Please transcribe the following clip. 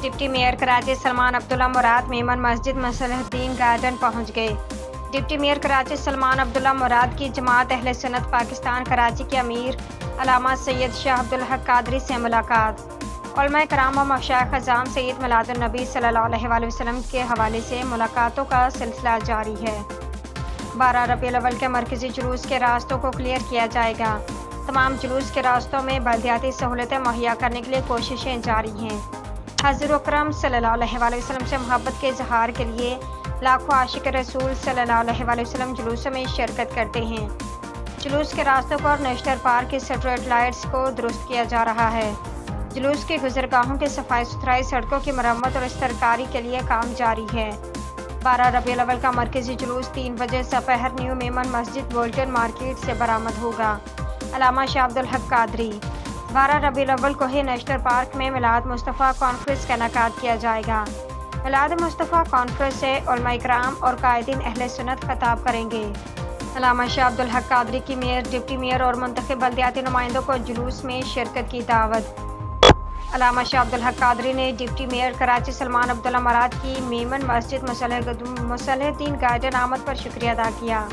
Deputy mayor Karachi Salman عبداللہ مراد میمن مسجد مصالح الدین garden پہنچ گئے۔ Deputy mayor Karachi Salman عبداللہ مراد کی جماعت اہل سنت پاکستان کراچی کے امیر علامہ سید شاہ عبدالحق قادری سے ملاقات۔ علماء کرام و مشائخ اعظام سید میلاد النبی صلی اللہ علیہ وآلہ وسلم کے حوالے سے ملاقاتوں کا سلسلہ جاری ہے۔ 12 ربیع الاول کے مرکزی جلوس کے راستوں کو کلیئر کیا جائے گا۔ تمام جلوس کے راستوں میں بلدیاتی سہولتیں مہیا کرنے کے لیے کوششیں جاری ہیں۔ حضور اکرم صلی اللہ علیہ وآلہ وسلم سے محبت کے اظہار کے لیے لاکھوں عاشق رسول صلی اللہ علیہ وآلہ وسلم جلوسوں میں شرکت کرتے ہیں۔ جلوس کے راستوں پر نیشنل پارک کی سٹریٹ لائٹس کو درست کیا جا رہا ہے۔ جلوس کی گزرگاہوں کی صفائی ستھرائی، سڑکوں کی مرمت اور استرکاری کے لیے کام جاری ہے۔ 12 ربیع الاول کا مرکزی جلوس 3 بجے سپہر نیو میمن مسجد بولٹن مارکیٹ سے برآمد ہوگا۔ علامہ شاہ عبدالحق قادری۔ 12 ربیع الاول کو ہی نیشنل پارک میں میلاد مصطفیٰ کانفرنس کا انعقاد کیا جائے گا۔ میلاد مصطفیٰ کانفرنس سے علماء کرام اور قائدین اہل سنت خطاب کریں گے۔ علامہ شاہ عبدالحق قادری کی میئر، ڈپٹی میئر اور منتخب بلدیاتی نمائندوں کو جلوس میں شرکت کی دعوت۔ علامہ شاہ عبدالحق قادری نے ڈپٹی میئر کراچی سلمان عبداللہ مراد کی میمن مسجد مصالح الدین گارڈن آمد پر شکریہ ادا کیا۔